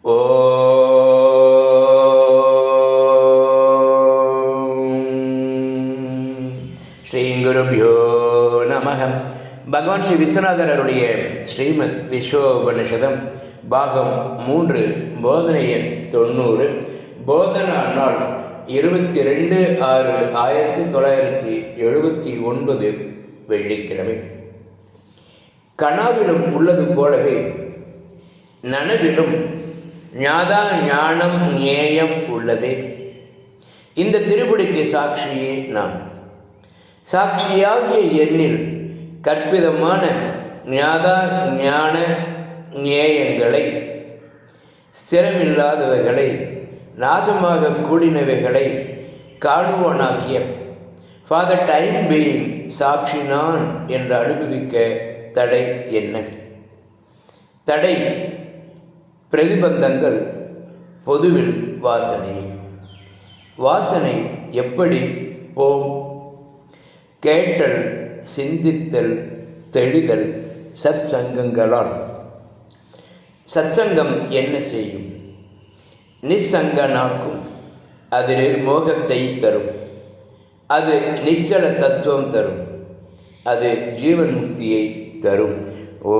ஸ்ரீ குருப்யோ நமः. பகவான் ஸ்ரீ விஸ்வநாதர் அருளிய ஸ்ரீமத் விஸ்வோபனிஷதம் பாகம் 3 போதனை எண் 90. போதனா நாள் 22/6/1979 வெள்ளிக்கிழமை. கனாவிலும் உள்ளது போலவே நனவிலும் ஞாதா ஞானம் ஞேயம் உள்ளதே. இந்த திருப்படிக்கு சாட்சியே நான். சாட்சியாகிய எண்ணில் கற்பிதமான ஞாதா ஞான ஞேயங்களை, ஸ்திரமில்லாதவைகளை, நாசமாக கூடினவைகளை காணுவோனாகிய ஃபாதர் டைம் பீயிங் சாட்சி நான் என்று அனுபவிக்க தடை என்ன? தடை பிரதிபந்தங்கள். பொதுவில் வாசனை. வாசனை எப்படி போம்? கேட்டல், சிந்தித்தல், தெளிதல் சத் சங்கங்களால். சத்சங்கம் என்ன செய்யும்? நிசங்கனாக்கும். அது நிர்மோகத்தை தரும். அது நிச்சல தத்துவம் தரும். அது ஜீவன் முக்தியை தரும். ஓ